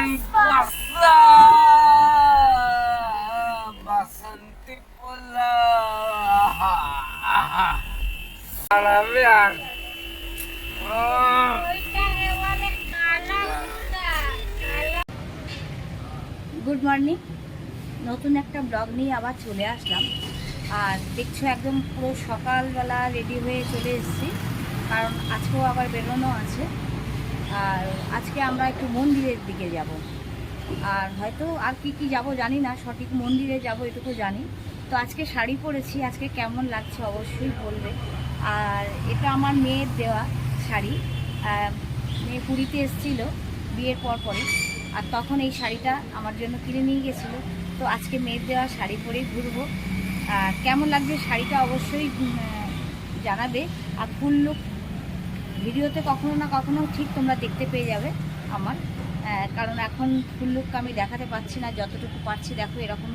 Pasa Basanti pula Alamian good morning. নতুন একটা blog নিয়ে আবার চলে আসলাম। আর দেখছো একদম পুরো সকালবেলা রেডি হয়ে চলে এসেছি, কারণ আজকেও আবার বেরোনো আছে। আর আজকে আমরা একটু মন্দিরের দিকে যাব, আর হয়তো আর কি যাব জানি না, সঠিক মন্দিরে যাব এটুকু জানি। তো আজকে শাড়ি পরেছি, আজকে কেমন লাগছে অবশ্যই বলবে। আর এটা আমার মেয়ের দেওয়া শাড়ি। মেয়ে পুরীতে এসেছিল বিয়ের পরই, আর তখন এই শাড়িটা আমার জন্য কিনে নিয়ে গেছিলো। তো আজকে মেয়ের দেওয়া শাড়ি পরেই ঘুরবো। আর কেমন লাগছে শাড়িটা অবশ্যই জানাবে। আর ফুল লুক ভিডিওতে কখনো না কখনো ঠিক তোমরা দেখতে পেয়ে যাবে আমার, কারণ এখন ফুল লুকটা আমি দেখাতে পারছি না, যতটুকু পারছি দেখো এরকম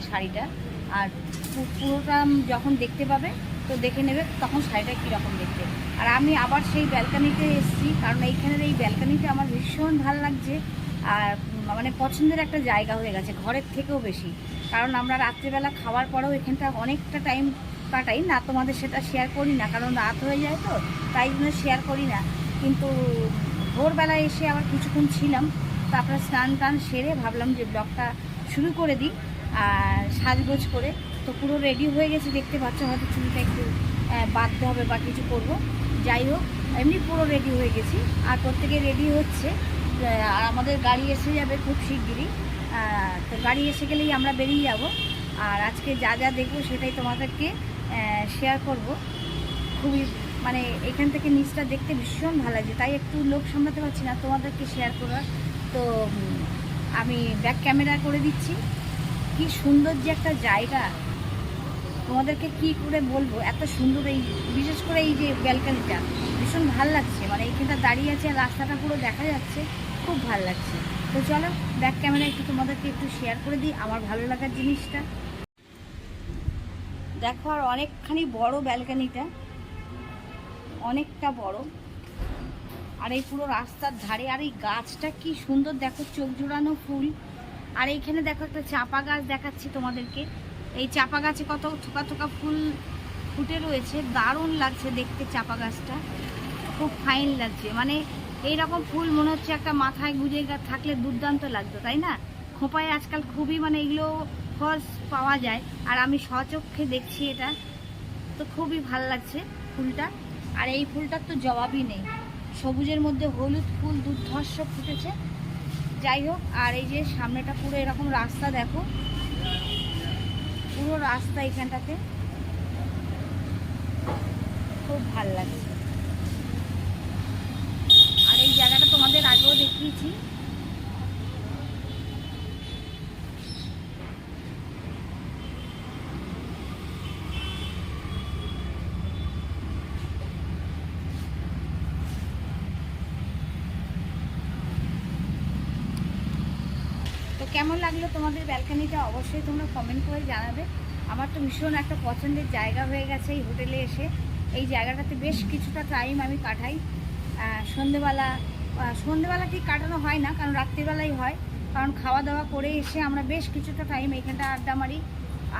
শাড়িটা। আর পুরোটা যখন দেখতে পাবে তো দেখে নেবে তখন শাড়িটা কীরকম দেখতে। আর আমি আবার সেই ব্যালকানিতে এসেছি, কারণ এইখানের এই ব্যালকানিটা আমার ভীষণ ভালো লাগছে। আর মানে পছন্দের একটা জায়গা হয়ে গেছে ঘরের থেকেও বেশি, কারণ আমরা রাত্রিবেলা খাওয়ার পরেও এখানটা অনেকটা টাইম কাটাই না, তোমাদের সেটা শেয়ার করি না, কারণ রাত হয়ে যায় তো, তাই জন্য শেয়ার করি না। কিন্তু ভোরবেলায় এসে আবার কিছুক্ষণ ছিলাম, তারপরে স্নান টান সেরে ভাবলাম যে ব্লগটা শুরু করে দিই আর সাজগোজ করে। তো পুরো রেডি হয়ে গেছে, দেখতে পাচ্ছ, হয়তো চুলটা একটু বাঁধতে হবে বা কিছু করবো, যাই হোক এমনি পুরো রেডি হয়ে গেছি। আর প্রত্যেকে রেডি হচ্ছে, আর আমাদের গাড়ি এসে যাবে খুব শিগগিরই। তো গাড়ি এসে গেলেই আমরা বেরিয়ে যাব। আর আজকে যা যা দেখবো সেটাই তোমাদেরকে শেয়ার করব। খুবই মানে এখান থেকে নিচটা দেখতে ভীষণ ভালো লাগছে, তাই একটু লোক সামলাতে পারছি না তোমাদেরকে শেয়ার করার। তো আমি ব্যাক ক্যামেরা করে দিচ্ছি। কি সুন্দর যে একটা জায়গা, তোমাদেরকে কি করে বলবো, এত সুন্দর। এই বিশেষ করে এই যে ব্যালকানিটা ভীষণ ভাল লাগছে, মানে এইখানটা দাঁড়িয়ে আছে আর রাস্তাটা পুরো দেখা যাচ্ছে, খুব ভাল লাগছে। তো চলো ব্যাক ক্যামেরা একটু তোমাদেরকে একটু শেয়ার করে দিই আমার ভালো লাগার জিনিসটা। দেখো আর অনেকখানি বড় ব্যালকানিটা, অনেকটা বড়। আর এই পুরো রাস্তার ধারে, আর এই গাছটা কি সুন্দর দেখো, চোখ জোড়ানো ফুল। আর এইখানে দেখো একটা চাপা গাছ দেখাচ্ছি তোমাদেরকে। এই চাপা গাছে কত থোকা থোকা ফুল ফুটে রয়েছে, দারুণ লাগছে দেখতে। চাপা গাছটা খুব ফাইন লাগছে, মানে এইরকম ফুল মনে হচ্ছে একটা মাথায় গুজে থাকলে দুর্দান্ত লাগতো, তাই না? খোঁপায় আজকাল খুবই মানে এগুলো ফলস পাওয়া যায়, আর আমি স্বচক্ষে দেখছি এটা, তো খুবই ভাল লাগছে ফুলটা। আর এই ফুলটার তো জবাবই নেই, সবুজের মধ্যে হলুদ ফুল দুর্ধর্ষ ফুটেছে। যাই হোক, আর এই যে সামনেটা পুরো এরকম রাস্তা দেখো, পুরো রাস্তা এখানটাতে খুব ভাল লাগছে। আর এই জায়গাটা তোমাদের আগেও দেখিয়েছি। তো কেমন লাগলো তোমাদের ব্যালকানিটা অবশ্যই তোমরা কমেন্ট করে জানাবে। আমার তো ভীষণ একটা পছন্দের জায়গা হয়ে গেছে এই হোটেলে এসে। এই জায়গাটাতে বেশ কিছুটা টাইম আমি কাটাই। সন্ধেবেলা ঠিক কাটানো হয় না, কারণ রাত্রিবেলাই হয়, কারণ খাওয়া দাওয়া করে এসে আমরা বেশ কিছুটা টাইম এখানটা আড্ডা মারি।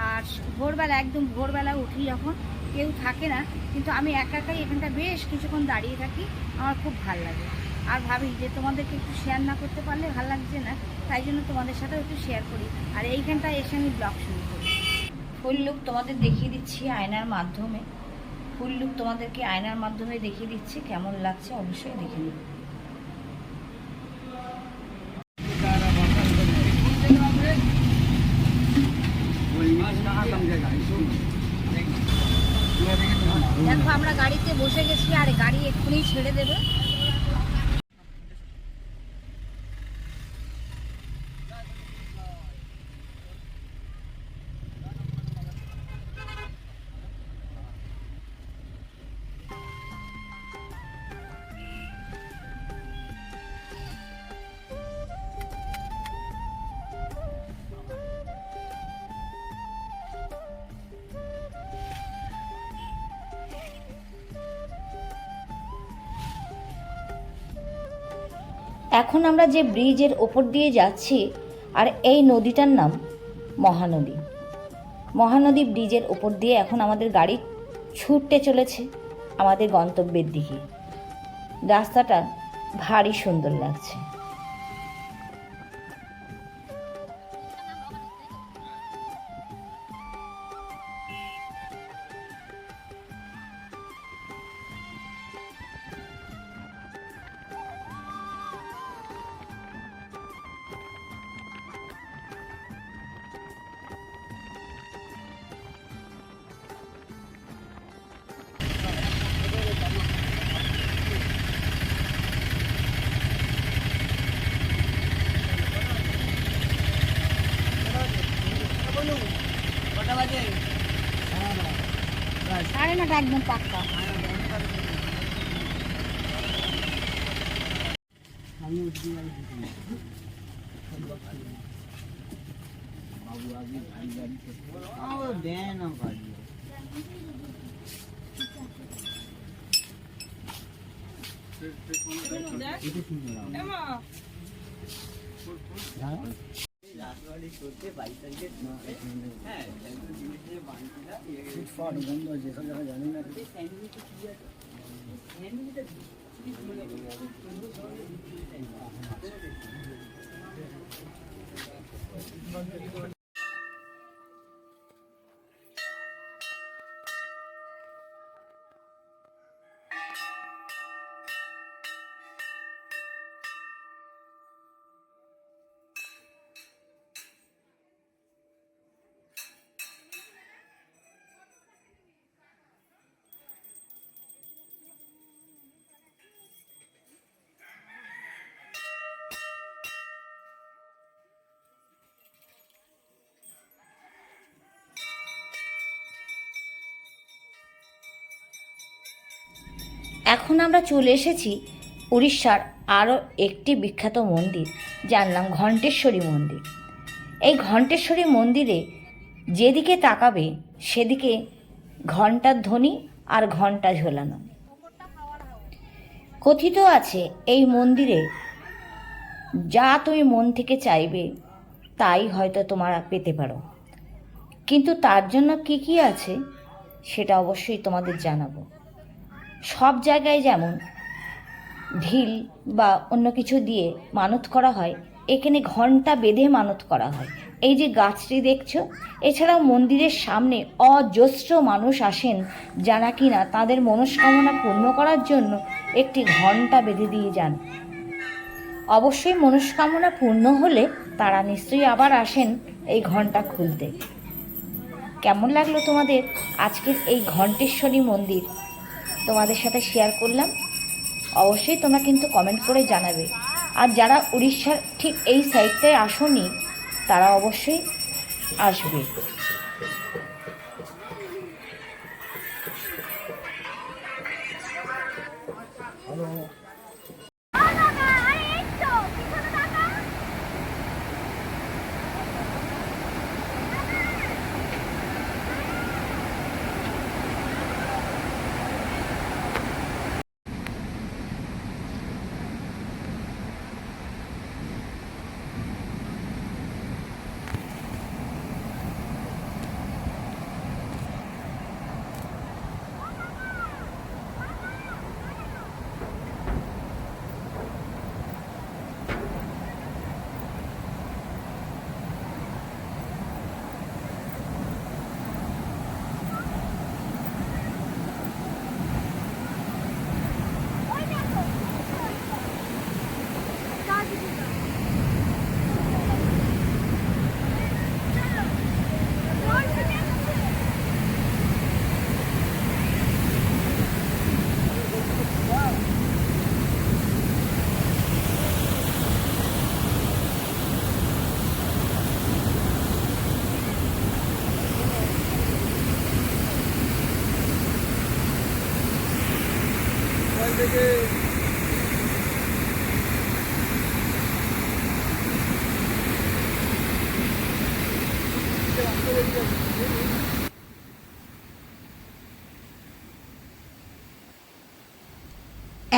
আর ভোরবেলা, একদম ভোরবেলা উঠি যখন, কেউ থাকে না, কিন্তু আমি একা একাই এখানটা বেশ কিছুক্ষণ দাঁড়িয়ে থাকি, আমার খুব ভাল লাগে। আর ভাবি যে তোমাদেরকে একটু শেয়ার না করতে পারলে ভালো লাগছে না, তাই জন্য তোমাদের সাথেও একটু শেয়ার করি। আর এইখানটায় এসে আমি ব্লগ শুরু করি। ফুল লুক তোমাদের দেখিয়ে দিচ্ছি আয়নার মাধ্যমে, ফুল লুক তোমাদেরকে আয়নার মাধ্যমে দেখিয়ে দিচ্ছি, কেমন লাগছে অবশ্যই দেখে নিন। দেখো আমরা গাড়িতে বসে গেছি, আর গাড়ি এক্ষুনি ছেড়ে দেবে। এখন আমরা যে ব্রিজের ওপর দিয়ে যাচ্ছি, আর এই নদীটার নাম মহানদী। মহানদী ব্রিজের ওপর দিয়ে এখন আমাদের গাড়ি ছুটতে চলেছে আমাদের গন্তব্যের দিকে। রাস্তাটা ভারী সুন্দর লাগছে। সাড়ে নটা একদম পাক্কা। এখন আমরা চলে এসেছি উড়িষ্যার আরও একটি বিখ্যাত মন্দির, যার নাম ঘণ্টেশ্বরী মন্দির। এই ঘণ্টেশ্বরী মন্দিরে যেদিকে তাকাবে সেদিকে ঘণ্টার ধ্বনি আর ঘণ্টা ঝোলানো। কথিত আছে এই মন্দিরে যা তুমি মন থেকে চাইবে তাই হয়তো তোমরা পেতে পারো, কিন্তু তার জন্য কি কি আছে সেটা অবশ্যই তোমাদের জানাবো। সব জায়গায় যেমন ঢিল বা অন্য কিছু দিয়ে মানত করা হয়, এখানে ঘণ্টা বেঁধে মানত করা হয়। এই যে গাছটি দেখছো, এছাড়াও মন্দিরের সামনে অজস্র মানুষ আসেন যারা কিনা তাদের মনস্কামনা পূর্ণ করার জন্য একটি ঘণ্টা বেঁধে দিয়ে যান। অবশ্যই মনস্কামনা পূর্ণ হলে তারা নিশ্চয়ই আবার আসেন এই ঘণ্টা খুলতে। কেমন লাগলো তোমাদের আজকের এই ঘণ্টেশ্বরী মন্দির তোমাদের সাথে শেয়ার করলাম? অবশ্যই তোমরা কিন্তু কমেন্ট করে জানাবে। আর যারা উড়িষ্যার ঠিক এই সাইডটায় আসোনি তারা অবশ্যই আসবে।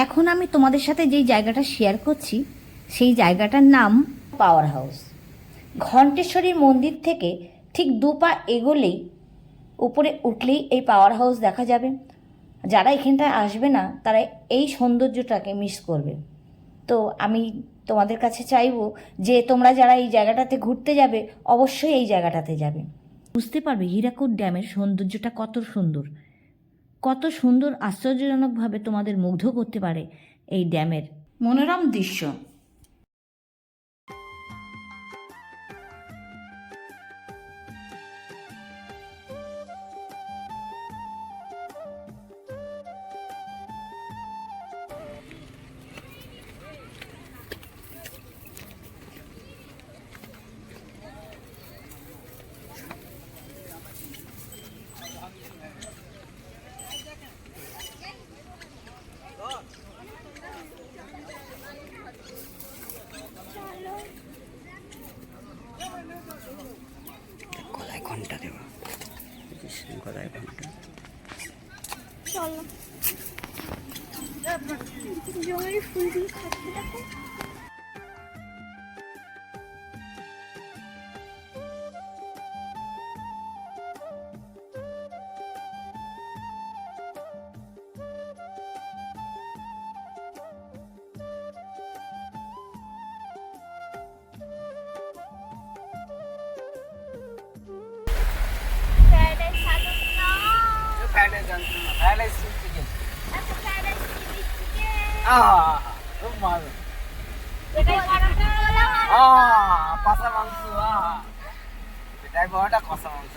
এখন আমি তোমাদের সাথে যেই জায়গাটা শেয়ার করছি সেই জায়গাটার নাম পাওয়ার হাউস। ঘণ্টেশ্বরীর মন্দির থেকে ঠিক 2 পা এগোলেই উপরে উঠলেই এই পাওয়ার হাউস দেখা যাবে। যারা এখানটায় আসবে না তারা এই সৌন্দর্যটাকে মিস করবে। তো আমি তোমাদের কাছে চাইবো যে তোমরা যারা এই জায়গাটাতে ঘুরতে যাবে অবশ্যই এই জায়গাটাতে যাবে। বুঝতে পারবে হীরাকুদ ড্যামের সৌন্দর্যটা কত সুন্দর, কত সুন্দর, আশ্চর্যজনকভাবে তোমাদের মুগ্ধ করতে পারে এই ড্যামের মনোরম দৃশ্য। গলায় ঘন্টা দেওয়া, গলায় ঘন্টা। চলো জমির ফুলগুলো খাচ্ছে দেখো। কষা মাংস, এটাই বড়টা কষা মাংস।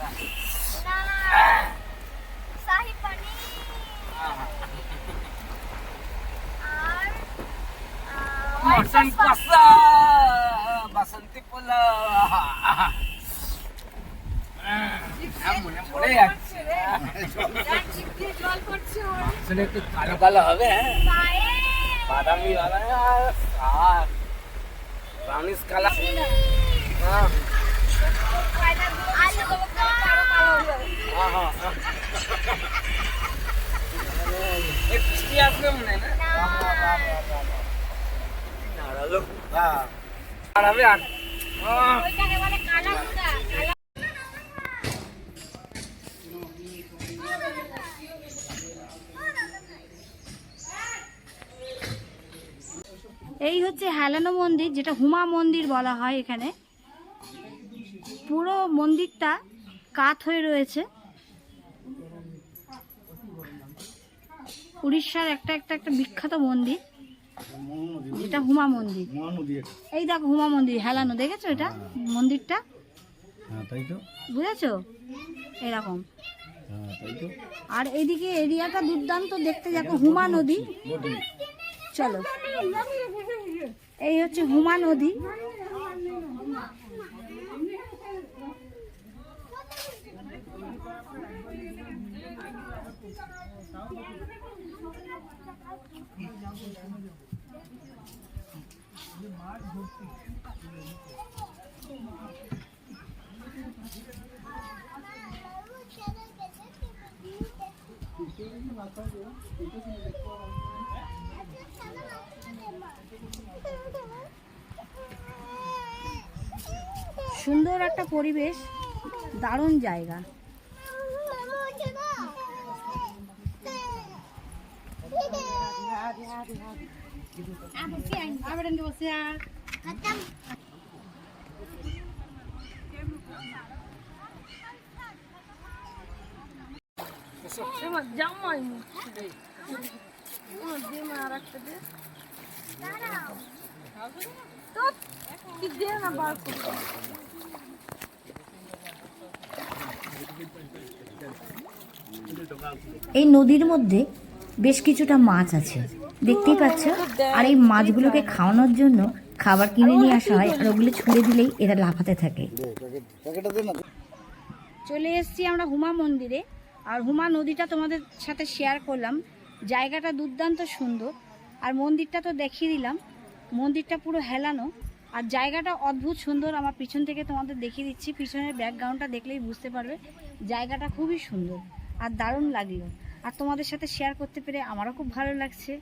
শাহী পনির আর মটন কষা, বাসন্তী পোলাও। মনে পড়ে যাচ্ছে, আসলে একটু কালো কালো হবে, বাদামি বাদামি ব্রাউনিশ কালার। বৃষ্টি আসবে মনে হয় না? দাঁড়াবে আর এই হচ্ছে হেলানো মন্দির, যেটা হুমা মন্দির বলা হয়। এখানে পুরো মন্দিরটা কাত হয়ে রয়েছে। উড়িষ্যার একটা বিখ্যাত মন্দির, যেটা হুমা মন্দির। এই দেখো হুমা মন্দির হেলানো, দেখেছো এটা মন্দিরটা? বুঝেছো? এরকম। আর এইদিকে এরিয়াটা দুর্দান্ত দেখতে, দেখো হুমা নদী। চলো, এই হচ্ছে হুমা নদী। সুন্দর একটা পরিবেশ, দারুণ জায়গা। এই নদীর মধ্যে বেশ কিছুটা মাছ আছে, দেখতেই পাচ্ছ। আর এই মাছগুলোকে খাওয়ানোর জন্য খাবার কিনে নিয়ে আসা হয়, আর ওগুলো ছুঁড়ে দিলেই এরা লাফাতে থাকে। চলে এসেছি আমরা হুমা মন্দিরে, আর হুমা নদীটা তোমাদের সাথে শেয়ার করলাম। জায়গাটা দুর্দান্ত সুন্দর, আর মন্দিরটা তো দেখিয়ে দিলাম। মন্দিরটা পুরো হেলানো, আর জায়গাটা অদ্ভুত সুন্দর। আমার পিছন থেকে তোমাদের দেখিয়ে দিচ্ছি, পিছনের ব্যাকগ্রাউন্ডটা দেখলেই বুঝতে পারবে জায়গাটা খুবই সুন্দর আর দারুণ লাগলো। আর তোমাদের সাথে শেয়ার করতে পেরে আমারও খুব ভালো লাগছে।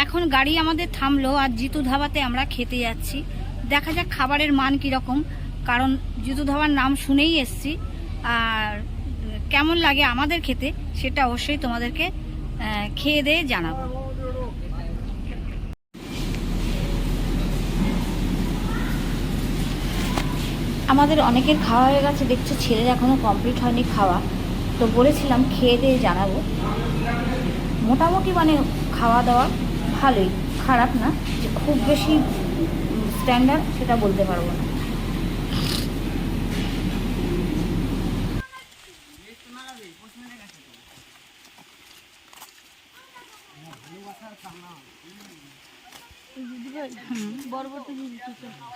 এখন গাড়ি আমাদের থামলো আর জিতু ধাবাতে আমরা খেতে যাচ্ছি। দেখা যাক খাবারের মান কীরকম, কারণ জিতু ধাবার নাম শুনেই এসছি। আর কেমন লাগে আমাদের খেতে সেটা অবশ্যই তোমাদেরকে খেয়ে দিয়ে জানাবো। আমাদের অনেকের খাওয়া হয়ে গেছে, দেখছো ছেলের এখনও কমপ্লিট হয়নি খাওয়া। তো বলেছিলাম খেয়ে দিয়ে জানাবো। মোটামুটি মানে খাওয়া দাওয়া ভালোই, খারাপ না, যে খুব বেশি স্ট্যান্ডার্ড সেটা বলতে পারবো না।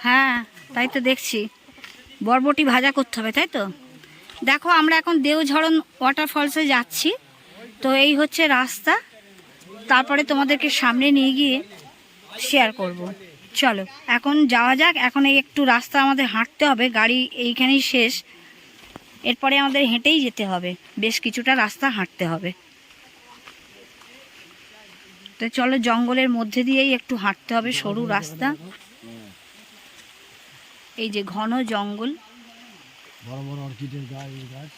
হ্যাঁ তাই তো দেখছি, বরবটি ভাজা করতে হবে, তাই তো। দেখো আমরা এখন দেওঝরণ ওয়াটারফলসে যাচ্ছি। তো এই হচ্ছে রাস্তা, তারপরে তোমাদেরকে সামনে নিয়ে গিয়ে শেয়ার করব। চলো এখন যাওয়া যাক। এখন এই একটু রাস্তা আমাদের হাঁটতে হবে, গাড়ি এইখানেই শেষ, এরপরে আমাদের হেঁটেই যেতে হবে, বেশ কিছুটা রাস্তা হাঁটতে হবে। তো চলো জঙ্গলের মধ্যে দিয়েই একটু হাঁটতে হবে, সরু রাস্তা, এই যে ঘন জঙ্গল, বড় বড় অর্কিডের গাছ।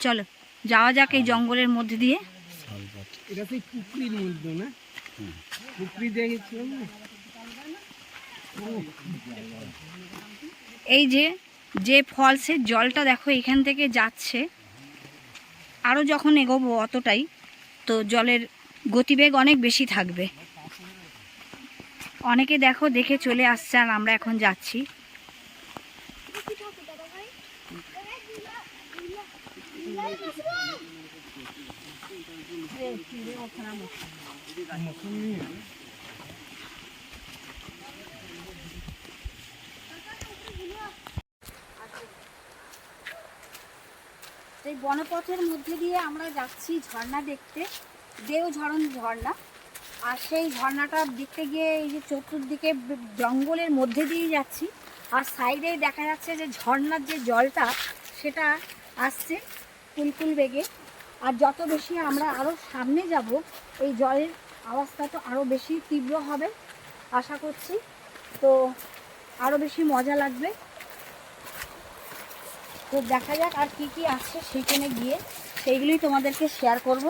চলো যাওয়া যাক এই জঙ্গলের মধ্যে দিয়ে। এটা সেই পুকুরির মধ্যে না, পুকুরি দেখেছিলাম না। এই যে ফলসের জলটা দেখো এখান থেকে যাচ্ছে, আরও যখন এগোবো অতটাই তো জলের গতিবেগ অনেক বেশি থাকবে। অনেকে দেখো দেখে চলে আসছে আর আমরা এখন যাচ্ছি। এই বনপথের মধ্যে দিয়ে আমরা যাচ্ছি ঝর্ণা দেখতে, দেওঝরণ ঝর্ণা। আর সেই ঝর্ণাটা দেখতে গিয়ে এই যে চতুর্দিকে জঙ্গলের মধ্যে দিয়ে যাচ্ছি, আর সাইডেই দেখা যাচ্ছে যে ঝর্ণার যে জলটা সেটা আসছে কুলকুল বেগে। আর যত বেশি আমরা আরও সামনে যাব এই জলের আওয়াজটা তো আরও বেশি তীব্র হবে আশা করছি, তো আরও বেশি মজা লাগবে। তো দেখা যাক আর কি কি আছে সেখানে গিয়ে, সেইগুলোই তোমাদেরকে শেয়ার করব।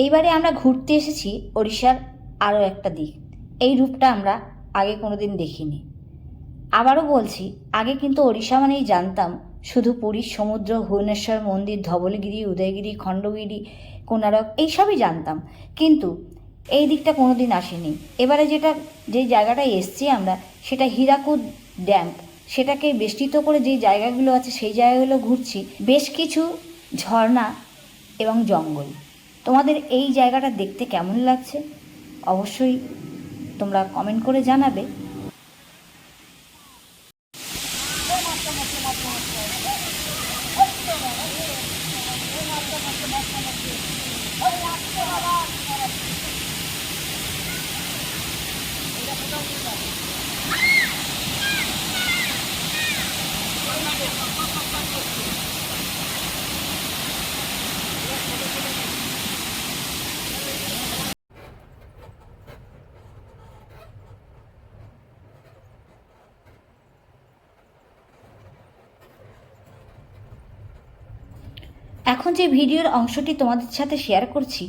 এইবারে আমরা ঘুরতে এসেছি ওড়িশার আরও একটা দিক। এই রূপটা আমরা আগে কোনোদিন দেখিনি। আবারও বলছি, আগে কিন্তু ওড়িশা মানেই জানতাম শুধু পুরীর সমুদ্র, ভুবনেশ্বর মন্দির, ধবলগিরি, উদয়গিরি, খণ্ডগিরি, কোনারক, এইসবই জানতাম, কিন্তু এই দিকটা কোনোদিন আসেনি। এবারে যেই জায়গাটায় এসছি আমরা, সেটা হীরাকুদ ড্যাম, সেটাকে বেষ্টিত করে যেই জায়গাগুলো আছে সেই জায়গাগুলো ঘুরছি, বেশ কিছু ঝর্ণা এবং জঙ্গল। তোমাদের এই জায়গাটা দেখতে কেমন লাগছে অবশ্যই তোমরা কমেন্ট করে জানাবে। এখন যে ভিডিওর অংশটি তোমাদের সাথে শেয়ার করছি,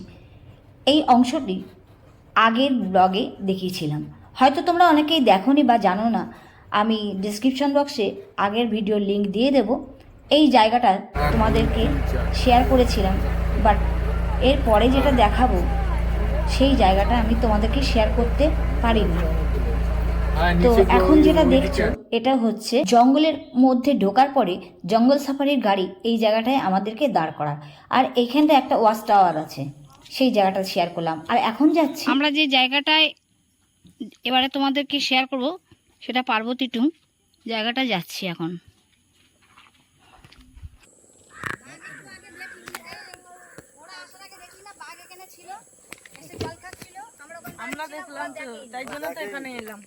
এই অংশটি আগের ব্লগে দেখিয়েছিলাম। হয়তো তোমরা অনেকেই দেখোনি বা জানো না, আমি ডিসক্রিপশন বক্সে আগের ভিডিওর লিঙ্ক দিয়ে দেব। এই জায়গাটা তোমাদেরকে শেয়ার করেছিলাম, বাট এর পরে যেটা দেখাবো সেই জায়গাটা আমি তোমাদেরকে শেয়ার করতে পারিনি। তো এখন যেটা দেখছো এটা হচ্ছে জঙ্গলের মধ্যে ঢোকার পরে জঙ্গল সাফারির গাড়ি এই জায়গাটায় আমাদেরকে দাঁড় করা, আর এইখানটা একটা ওয়াচ টাওয়ার আছে, সেই জায়গাটা শেয়ার করলাম। আর এখন যাচ্ছি আমরা যে জায়গাটায় এবারে তোমাদেরকে শেয়ার করব, সেটা পার্বতী টুং জায়গাটা যাচ্ছি এখন। আমরা দেখলাম তো, তাই জন্য তো এখানে এলাম।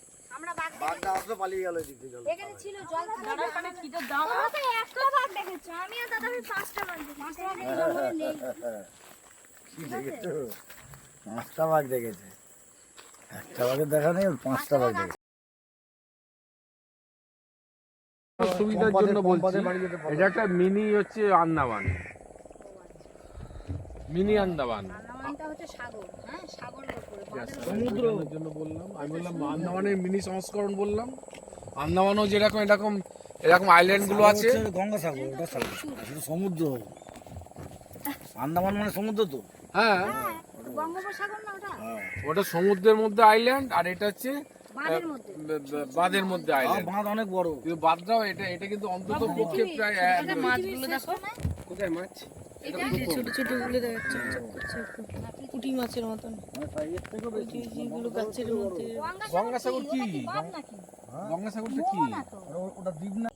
বাঘটা আসলো পালিয়ে গেল এদিক থেকে। এখানে ছিল জল দাঁড়া, এখানে খিদের দাম। আমাকে একটা বাঘ দেখেছো, আমি আর দাদা 5টা বাঘ দেখেছি। কি দেখেছো? 5টা বাঘ দেখেছে। একটা বাঘের দেখা নেই, 5টা বাঘ দেখেছে। সুবিধার জন্য বলছি, এটা একটা মিনি হচ্ছে আন্দামান, মিনি আন্দামান আন্দামানটা হচ্ছে সাগর, হ্যাঁ সাগরের উপরে সমুদ্রের জন্য বললাম। আমি বললাম আন্দামানের মিনি সংস্করণ বললাম। আন্দামানও যেরকম এরকম এরকম আইল্যান্ড গুলো আছে। গঙ্গাসাগর, ওটা সাগর, আসলে সমুদ্র। আন্দামান মানে সমুদ্র তো। হ্যাঁ, বঙ্গোপসাগর না ওটা, ওটা সমুদ্রের মধ্যে আইল্যান্ড, আর এটা হচ্ছে বাঁধের মধ্যে। বাঁধের মধ্যে আইল্যান্ড। বাঁধ অনেক বড়। কিন্তু বাদটাও এটা এটা কিন্তু অন্তত পক্ষে প্রায় মাছগুলো দেখো, কোথায় মাছ? এই যে ছোট ছোট গুলো দেখাচ্ছে, পুঁটি মাছের মতন। ওই যে যেগুলো গাছের মধ্যে। গঙ্গাসাগর কি? গঙ্গাসাগরটা কি? ওটা দ্বীপ না।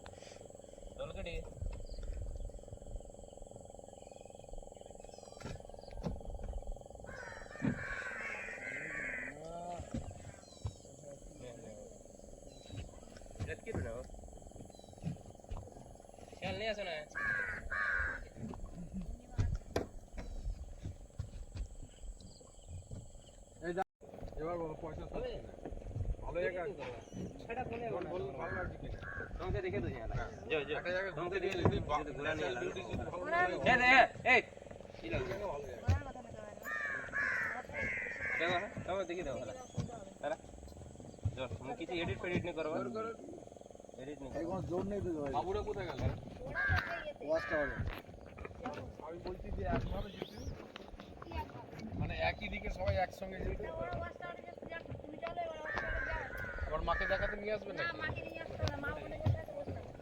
এবার বলো পয়সা হবে না? ভালো জায়গা আছে। সেটা কোনে বল, ভালো লাগছে কিনা? তোমাকে দেখে তো জানা। যাও যাও। একটা জায়গা তোমাকে দিয়ে যদি ঘোরা নিয়ে লাগে। এ দে এই কি লাগছে? ভালো জায়গা। দেখো হ্যাঁ, তোমাকে দেখে দাও ভালো। তারা যাও, তুমি কিছু এডিট ফেডিট নে করবা। এডিট নে। এই কোন জোর নেই তো ভাই। বাবুরা কোথায় গেল? ওয়াচটা হবে। আমি বলছি যে একভাবে যেতে, মানে একই দিকে সবাই একসঙ্গে যেতে। ওর মাকে দেখাতে নিয়ে আসবে না?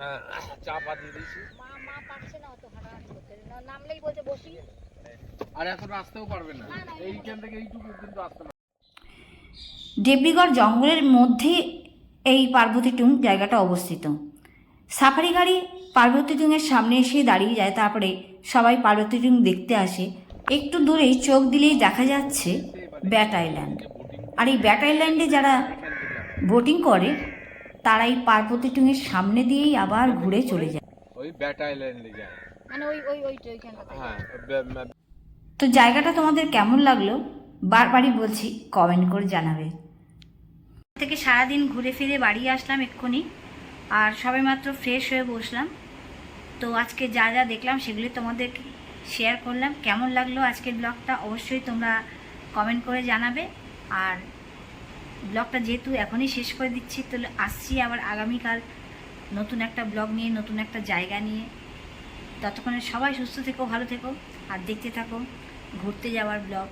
হ্যাঁ, চা পা দিয়ে দিয়েছি। আর এখন আসতেও পারবে না, এইখান থেকে এইটুকু কিন্তু আসতে পারবে। দেবীগড় জঙ্গলের মধ্যে এই পার্বতী টুং জায়গাটা অবস্থিত। সাফারি গাড়ি পার্বতী টুংয়ের সামনে এসে দাঁড়িয়ে যায়, তারপরে সবাই পার্বতী টুং দেখতে আসে। একটু দূরেই চোখ দিলেই দেখা যাচ্ছে ব্যাট আইল্যান্ড, আর এই ব্যাট আইল্যান্ডে যারা বোটিং করে তারা এই পার্বতী টুংয়ের সামনে দিয়েই আবার ঘুরে চলে যায়। ওই ব্যাট আইল্যান্ডে যায়, মানে ওইখানটাতে। হ্যাঁ। তো জায়গাটা তোমাদের কেমন লাগলো বারবারই বলছি, কমেন্ট করে জানাবে। থেকে সারাদিন ঘুরে ফিরে বাড়ি আসলাম এক্ষুনি, আর সবে মাত্র ফ্রেশ হয়ে বসলাম। তো আজকে যা যা দেখলাম সেগুলি তোমাদের শেয়ার করলাম। কেমন লাগলো আজকের ব্লগটা অবশ্যই তোমরা কমেন্ট করে জানাবে। আর ব্লগটা যেহেতু এখনই শেষ করে দিচ্ছি, তো আসছি আবার আগামীকাল নতুন একটা ব্লগ নিয়ে, নতুন একটা জায়গা নিয়ে। ততক্ষণে সবাই সুস্থ থেকো, ভালো থেকো, আর দেখতে থাকো ঘুরতে যাওয়ার ব্লগ।